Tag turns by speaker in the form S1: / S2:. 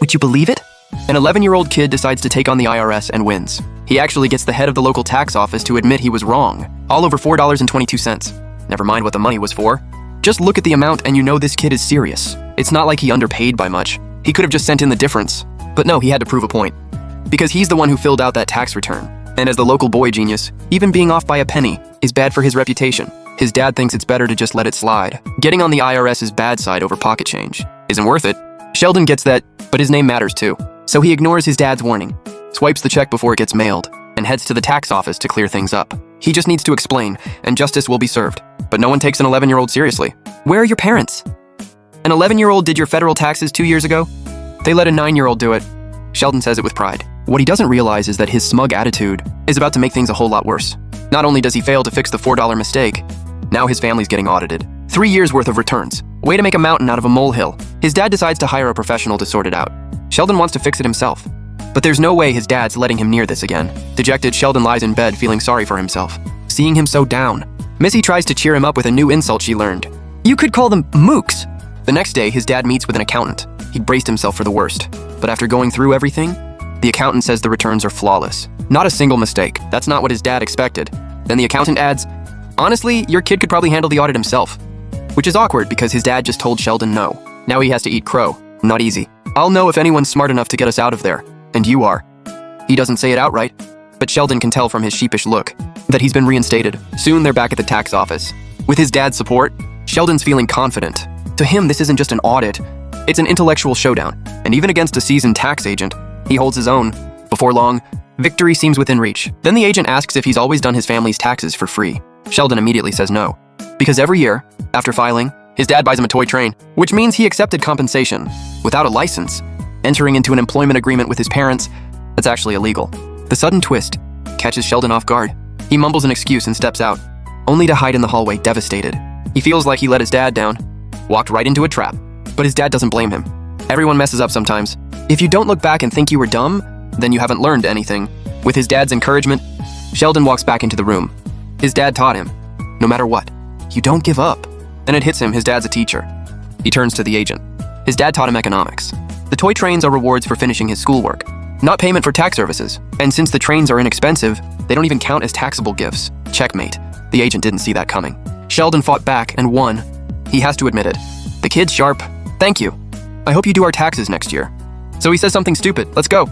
S1: Would you believe it? An 11-year-old kid decides to take on the IRS and wins. He actually gets the head of the local tax office to admit he was wrong, all over $4.22. Never mind what the money was for. Just look at the amount and you know this kid is serious. It's not like he underpaid by much. He could have just sent in the difference. But no, he had to prove a point. Because he's the one who filled out that tax return. And as the local boy genius, even being off by a penny is bad for his reputation. His dad thinks it's better to just let it slide. Getting on the IRS's bad side over pocket change isn't worth it. Sheldon gets that, but his name matters too. So he ignores his dad's warning, swipes the check before it gets mailed, and heads to the tax office to clear things up. He just needs to explain, and justice will be served. But no one takes an 11-year-old seriously. Where are your parents? An 11-year-old did your federal taxes 2 years ago? They let a 9-year-old do it. Sheldon says it with pride. What he doesn't realize is that his smug attitude is about to make things a whole lot worse. Not only does he fail to fix the $4 mistake, now his family's getting audited. 3 years worth of returns. Way to make a mountain out of a molehill. His dad decides to hire a professional to sort it out. Sheldon wants to fix it himself. But there's no way his dad's letting him near this again. Dejected, Sheldon lies in bed feeling sorry for himself. Seeing him so down, Missy tries to cheer him up with a new insult she learned. You could call them mooks. The next day, his dad meets with an accountant. He braced himself for the worst. But after going through everything, the accountant says the returns are flawless. Not a single mistake. That's not what his dad expected. Then the accountant adds, honestly, your kid could probably handle the audit himself. Which is awkward because his dad just told Sheldon no. Now he has to eat crow. Not easy. I'll know if anyone's smart enough to get us out of there. And you are. He doesn't say it outright, but Sheldon can tell from his sheepish look that he's been reinstated. Soon they're back at the tax office. With his dad's support, Sheldon's feeling confident. To him, this isn't just an audit, it's an intellectual showdown. And even against a seasoned tax agent, he holds his own. Before long, victory seems within reach. Then the agent asks if he's always done his family's taxes for free. Sheldon immediately says no. Because every year, after filing, his dad buys him a toy train, which means he accepted compensation without a license, entering into an employment agreement with his parents that's actually illegal. The sudden twist catches Sheldon off guard. He mumbles an excuse and steps out, only to hide in the hallway devastated. He feels like he let his dad down, walked right into a trap. But his dad doesn't blame him. Everyone messes up sometimes. If you don't look back and think you were dumb, then you haven't learned anything. With his dad's encouragement, Sheldon walks back into the room. His dad taught him, no matter what, you don't give up. Then it hits him, his dad's a teacher. He turns to the agent. His dad taught him economics. The toy trains are rewards for finishing his schoolwork, not payment for tax services. And since the trains are inexpensive, they don't even count as taxable gifts. Checkmate. The agent didn't see that coming. Sheldon fought back and won. He has to admit it. The kid's sharp. Thank you. I hope you do our taxes next year. So he says something stupid. Let's go.